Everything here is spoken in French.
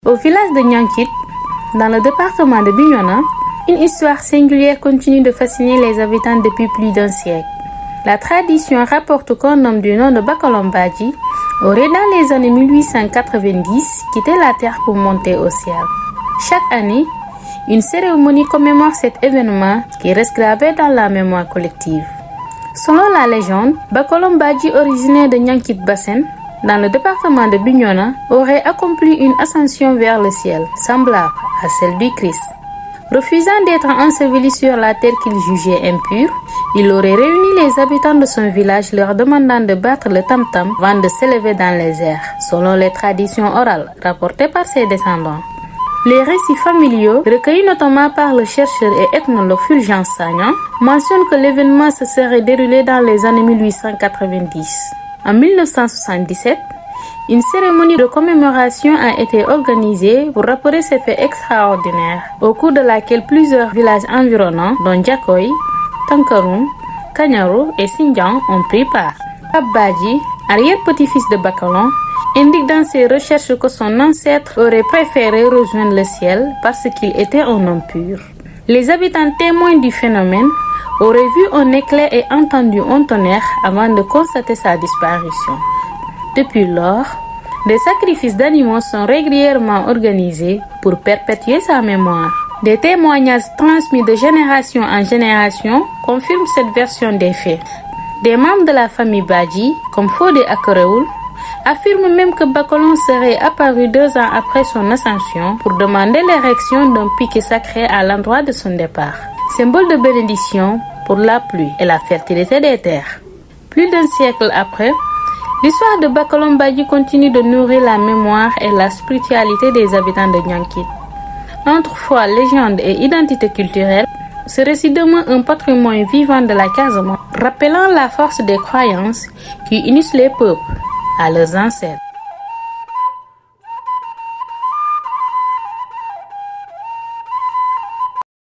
Au village de Niankit, dans le département de Bignona, une histoire singulière continue de fasciner les habitants depuis plus d'un siècle. La tradition rapporte qu'un homme du nom de Bakolom Badji aurait dans les années 1890 quitté la terre pour monter au ciel. Chaque année, une cérémonie commémore cet événement qui reste gravé dans la mémoire collective. Selon la légende, Bakolom Badji, originaire de Niankit Bassen, dans le département de Bignona, aurait accompli une ascension vers le ciel, semblable à celle du Christ. Refusant d'être enseveli sur la terre qu'il jugeait impure, il aurait réuni les habitants de son village leur demandant de battre le tam-tam avant de s'élever dans les airs, selon les traditions orales rapportées par ses descendants. Les récits familiaux, recueillis notamment par le chercheur et ethnologue Fulgence Sagnan, mentionnent que l'événement se serait déroulé dans les années 1890. En 1977, une cérémonie de commémoration a été organisée pour rappeler ces faits extraordinaires, au cours de laquelle plusieurs villages environnants, dont Djakoy, Tankaroum, Kanyaro et Xinjiang, ont pris part. Badji, arrière-petit-fils de Bakolom, indique dans ses recherches que son ancêtre aurait préféré rejoindre le ciel parce qu'il était un homme pur. Les habitants témoins du phénomène auraient vu un éclair et entendu un tonnerre avant de constater sa disparition. Depuis lors, des sacrifices d'animaux sont régulièrement organisés pour perpétuer sa mémoire. Des témoignages transmis de génération en génération confirment cette version des faits. Des membres de la famille Badji, comme Fodé Akoreoul, affirment même que Bakolom serait apparu 2 ans après son ascension pour demander l'érection d'un piquet sacré à l'endroit de son départ, symbole de bénédiction pour la pluie et la fertilité des terres. Plus d'un siècle après, l'histoire de Bakolom Badji continue de nourrir la mémoire et la spiritualité des habitants de Niankit. Entre foi, légende et identité culturelle, ce récit demeure un patrimoine vivant de la Casamance, rappelant la force des croyances qui unissent les peuples à leurs ancêtres.